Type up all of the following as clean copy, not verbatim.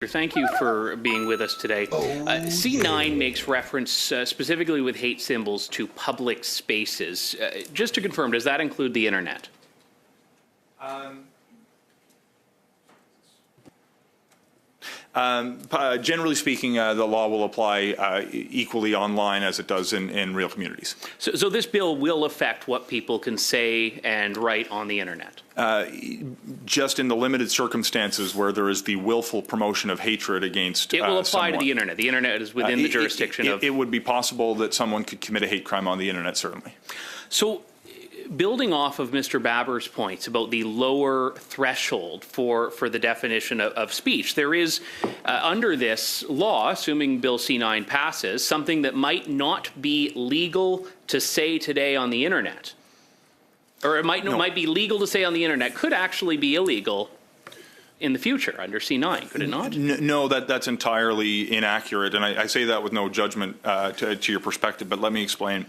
Thank you for being with us today. C9 makes reference specifically with hate symbols to public spaces. Just to confirm, does that include the internet? Generally speaking, the law will apply equally online as it does in real communities. So this bill will affect what people can say and write on the internet? Just in the limited circumstances where there is the willful promotion of hatred against It will apply someone. to the internet. The internet is within the jurisdiction of... It would be possible that someone could commit a hate crime on the internet, certainly. So, building off of Mr. Baber's points about the lower threshold for the definition of speech, there is, under this law, assuming Bill C9 passes, something that might not be legal to say today on the internet. Or it might be legal to say on the internet, could actually be illegal in the future under C9, could it not? No, that's entirely inaccurate, and I say that with no judgment to your perspective, but let me explain.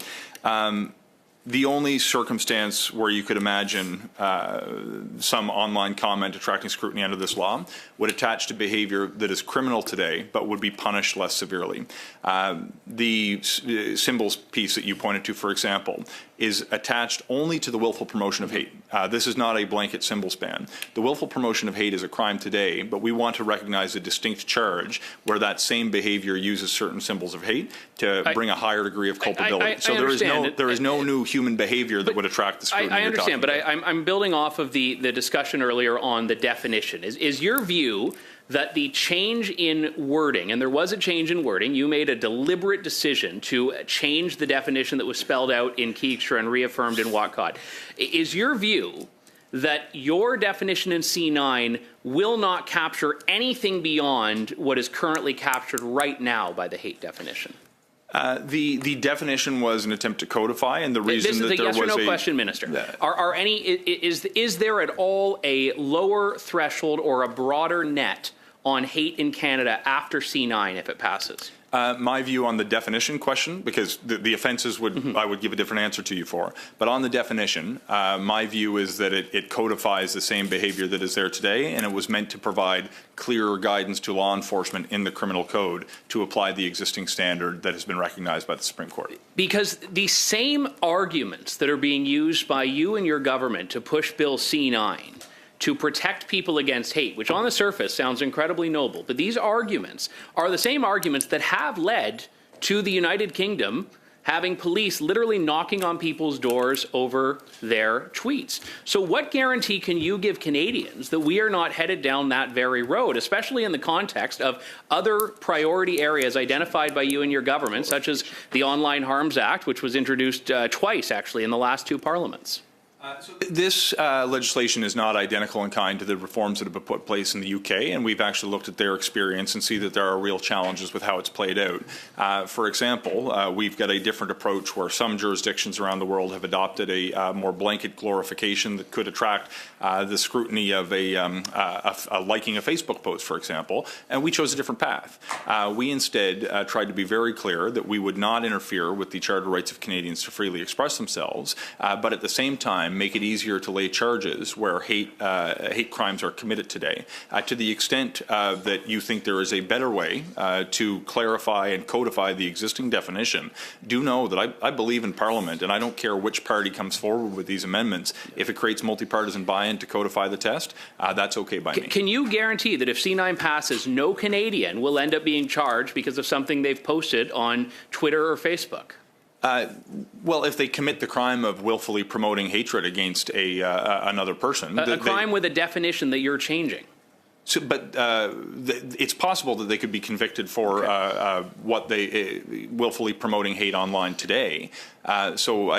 The only circumstance where you could imagine some online comment attracting scrutiny under this law would attach to behavior that is criminal today but would be punished less severely. The symbols piece that you pointed to, for example, is attached only to the willful promotion of hate. This is not a blanket symbols ban. The willful promotion of hate is a crime today, but we want to recognize a distinct charge where that same behavior uses certain symbols of hate to bring a higher degree of culpability. So there is no new human behavior that would attract the scrutiny. I understand, but I'm building off of the discussion earlier on the definition. Is your view that the change in wording, and there was a change in wording, you made a deliberate decision to change the definition that was spelled out in Keekstra and reaffirmed in Watcott. Is your view that your definition in C9 will not capture anything beyond what is currently captured right now by the hate definition? The definition was an attempt to codify, and the reason that there was a... This is a yes or no question, Minister. Is there at all a lower threshold or a broader net on hate in Canada after C9 if it passes? My view on the definition question, because the offences I would give a different answer to you for, but on the definition, my view is that it codifies the same behaviour that is there today, and it was meant to provide clearer guidance to law enforcement in the criminal code to apply the existing standard that has been recognised by the Supreme Court. Because the same arguments that are being used by you and your government to push Bill C9 to protect people against hate, which on the surface sounds incredibly noble, but these arguments are the same arguments that have led to the United Kingdom having police literally knocking on people's doors over their tweets. So what guarantee can you give Canadians that we are not headed down that very road, especially in the context of other priority areas identified by you and your government, such as the Online Harms Act, which was introduced twice, actually, in the last two parliaments? This legislation is not identical in kind to the reforms that have been put in place in the UK, and we've actually looked at their experience and see that there are real challenges with how it's played out. For example, we've got a different approach where some jurisdictions around the world have adopted a more blanket glorification that could attract the scrutiny of a liking a Facebook post, for example, and we chose a different path. We instead tried to be very clear that we would not interfere with the charter rights of Canadians to freely express themselves, but at the same time make it easier to lay charges where hate crimes are committed today. To the extent that you think there is a better way to clarify and codify the existing definition, do know that I believe in Parliament, and I don't care which party comes forward with these amendments. If it creates multi-partisan buy-in to codify the test, that's okay by me. Can you guarantee that if C9 passes, no Canadian will end up being charged because of something they've posted on Twitter or Facebook? Well, if they commit the crime of willfully promoting hatred against another person. A crime with a definition that you're changing. So, but it's possible that they could be convicted for what they willfully promoting hate online today. So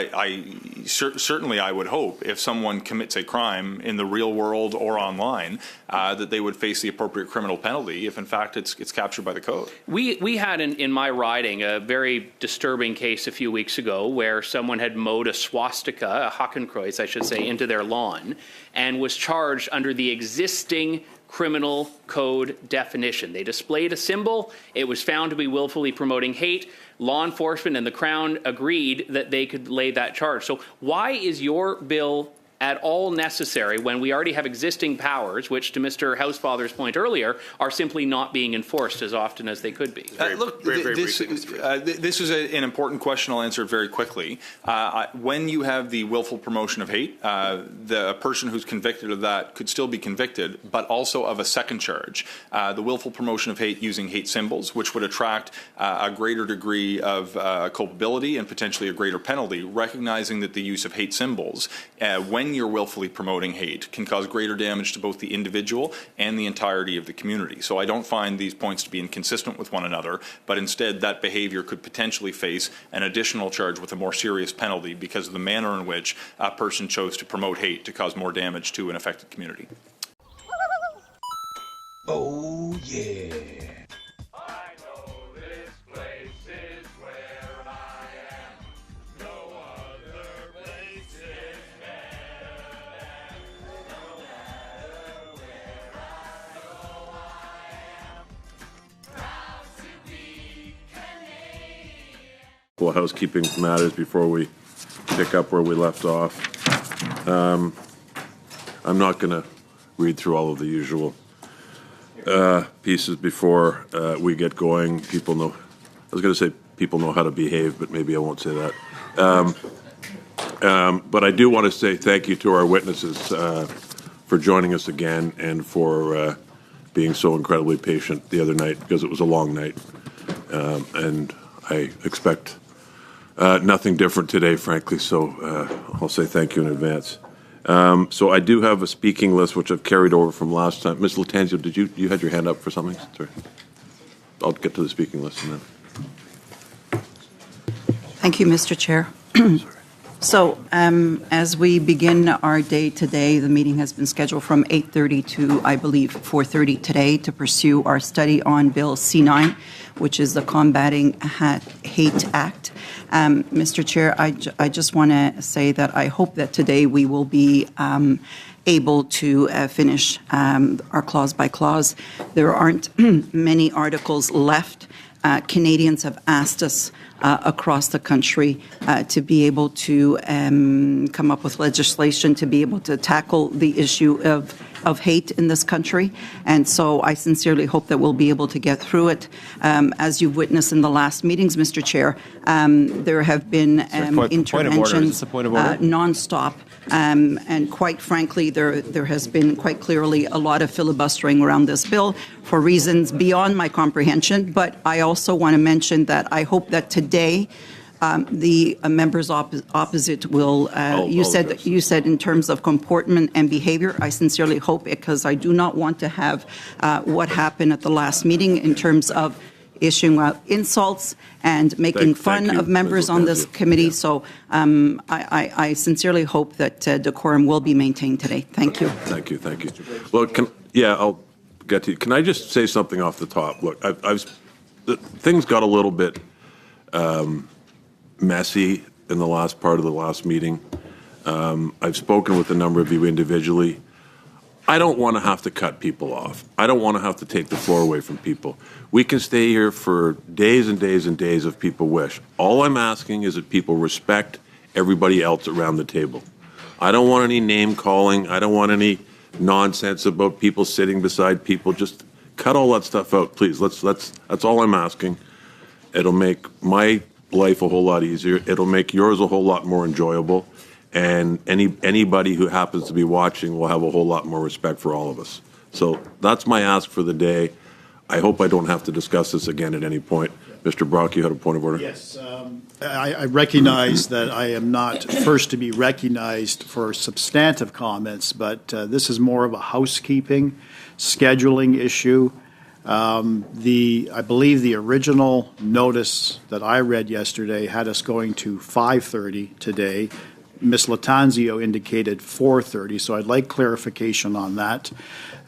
certainly I would hope if someone commits a crime in the real world or online that they would face the appropriate criminal penalty if in fact it's captured by the code. We had in my riding a very disturbing case a few weeks ago where someone had mowed a swastika, a Hakenkreuz I should say, into their lawn and was charged under the existing criminal code definition. They displayed a symbol. It was found to be willfully promoting hate. Law enforcement and the Crown agreed that they could lay that charge. So why is your bill at all necessary when we already have existing powers, which, to Mr. Housefather's point earlier, are simply not being enforced as often as they could be? This is an important question. I'll answer it very quickly. When you have the willful promotion of hate, the person who's convicted of that could still be convicted, but also of a second charge, the willful promotion of hate using hate symbols, which would attract a greater degree of culpability and potentially a greater penalty, recognizing that the use of hate symbols, when you're willfully promoting hate, can cause greater damage to both the individual and the entirety of the community. So I don't find these points to be inconsistent with one another, but instead that behavior could potentially face an additional charge with a more serious penalty because of the manner in which a person chose to promote hate to cause more damage to an affected community. Oh, yeah. Well, housekeeping matters before we pick up where we left off. I'm not going to read through all of the usual pieces before we get going. People know, I was going to say people know how to behave, but maybe I won't say that. But I do want to say thank you to our witnesses for joining us again and for being so incredibly patient the other night, because it was a long night. And I expect nothing different today, frankly, so I'll say thank you in advance. So I do have a speaking list, which I've carried over from last time. Ms. Latanzio, did you had your hand up for something? Sorry. I'll get to the speaking list in a minute. Thank you, Mr. Chair. So as we begin our day today, the meeting has been scheduled from 8:30 to, I believe, 4:30 today to pursue our study on Bill C-9, which is the Combating Hate Act. Mr. Chair, I just want to say that I hope that today we will be able to finish our clause by clause. There aren't many articles left. Canadians have asked us across the country to be able to come up with legislation to be able to tackle the issue of hate in this country. And so I sincerely hope that we'll be able to get through it. As you've witnessed in the last meetings, Mr. Chair, there have been interventions nonstop. And quite frankly, there has been quite clearly a lot of filibustering around this bill for reasons beyond my comprehension. But I also want to mention that I hope that today the members opposite will, you said in terms of comportment and behavior, I sincerely hope, because I do not want to have what happened at the last meeting in terms of issuing out insults and making fun of members on this committee. So I sincerely hope that decorum will be maintained today. Thank you. Thank you. Thank you. Well, I'll get to you. Can I just say something off the top? Look, things got a little bit messy in the last part of the last meeting. I've spoken with a number of you individually. I don't want to have to cut people off. I don't want to have to take the floor away from people. We can stay here for days and days and days if people wish. All I'm asking is that people respect everybody else around the table. I don't want any name calling. I don't want any nonsense about people sitting beside people. Just cut all that stuff out, please. That's all I'm asking. It'll make my life a whole lot easier. It'll make yours a whole lot more enjoyable. And anybody who happens to be watching will have a whole lot more respect for all of us. So that's my ask for the day. I hope I don't have to discuss this again at any point. Mr. Brock, you had a point of order? Yes. I recognize that I am not first to be recognized for substantive comments, but this is more of a housekeeping, scheduling issue. I believe the original notice that I read yesterday had us going to 5:30 today. Ms. Latanzio indicated 4:30, so I'd like clarification on that,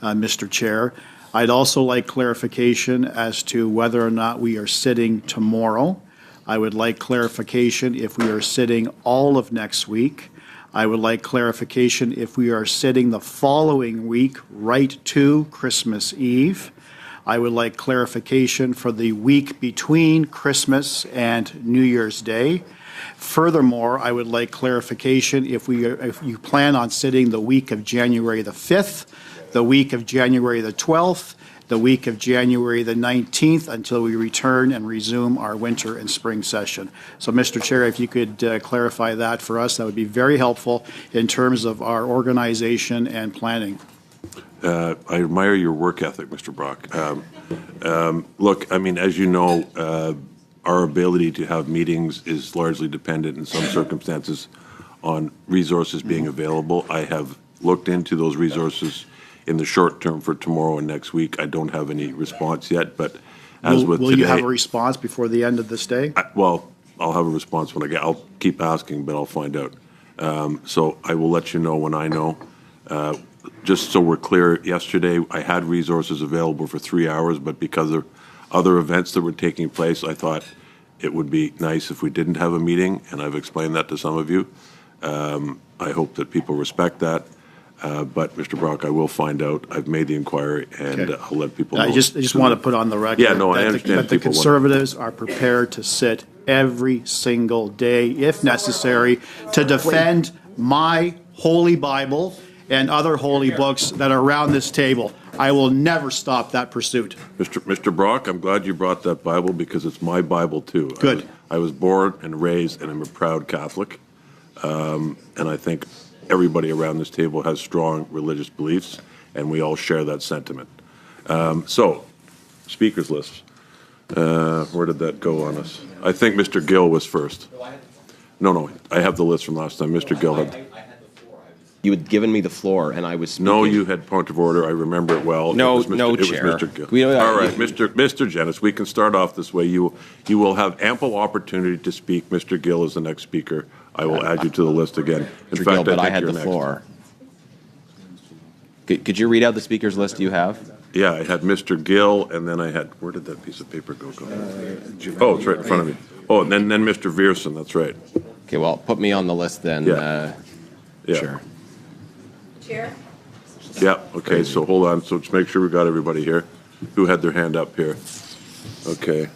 Mr. Chair. I'd also like clarification as to whether or not we are sitting tomorrow. I would like clarification if we are sitting all of next week. I would like clarification if we are sitting the following week right to Christmas Eve. I would like clarification for the week between Christmas and New Year's Day. Furthermore, I would like clarification if you plan on sitting the week of January the 5th, the week of January the 12th, the week of January the 19th, until we return and resume our winter and spring session. So, Mr. Chair, if you could clarify that for us, that would be very helpful in terms of our organization and planning. I admire your work ethic, Mr. Brock. Look, I mean, as you know, our ability to have meetings is largely dependent in some circumstances on resources being available. I have looked into those resources in the short term for tomorrow and next week. I don't have any response yet, but as with Will today, you have a response before the end of this day? well, I'll have a response when I get. I'll keep asking, but I'll find out. So I will let you know when I know. Just so we're clear, yesterday I had resources available for 3 hours, but because of other events that were taking place, I thought it would be nice if we didn't have a meeting, and I've explained that to some of you. I hope that people respect that. But, Mr. Brock, I will find out. I've made the inquiry, and Okay. I'll let people know. I just want to put on the record Yeah, no, I that understand that the people want- Conservatives are prepared to sit every single day, if necessary, to defend my holy Bible and other holy books that are around this table. I will never stop that pursuit. Mr. Brock, I'm glad you brought that Bible because it's my Bible, too. Good. I was born and raised, and I'm a proud Catholic. And I think everybody around this table has strong religious beliefs, and we all share that sentiment. So, speakers list. Where did that go on us? I think Mr. Gill was first. No, I have the list from last time. Mr. Gill had. You had given me the floor, and I was speaking. No, you had point of order. I remember it well. No, It was no, it Chair. was Mr. Gill. We don't- All right, Mr. Jennings, we can start off this way. You will have ample opportunity to speak. Mr. Gill is the next speaker. I will add you to the list again. In Mr. fact, Gill, but I think had you're the next. floor. Could you read out the speakers list you have? Yeah, I had Mr. Gill, and then I had, where did that piece of paper go? Oh, it's right in front of me. Oh, and then Mr. Vierson, that's right. Okay, well, put me on the list then. Yeah. Yeah. Sure. Chair? Yeah, okay, so hold on. So just make sure we got everybody here who had their hand up here. Okay.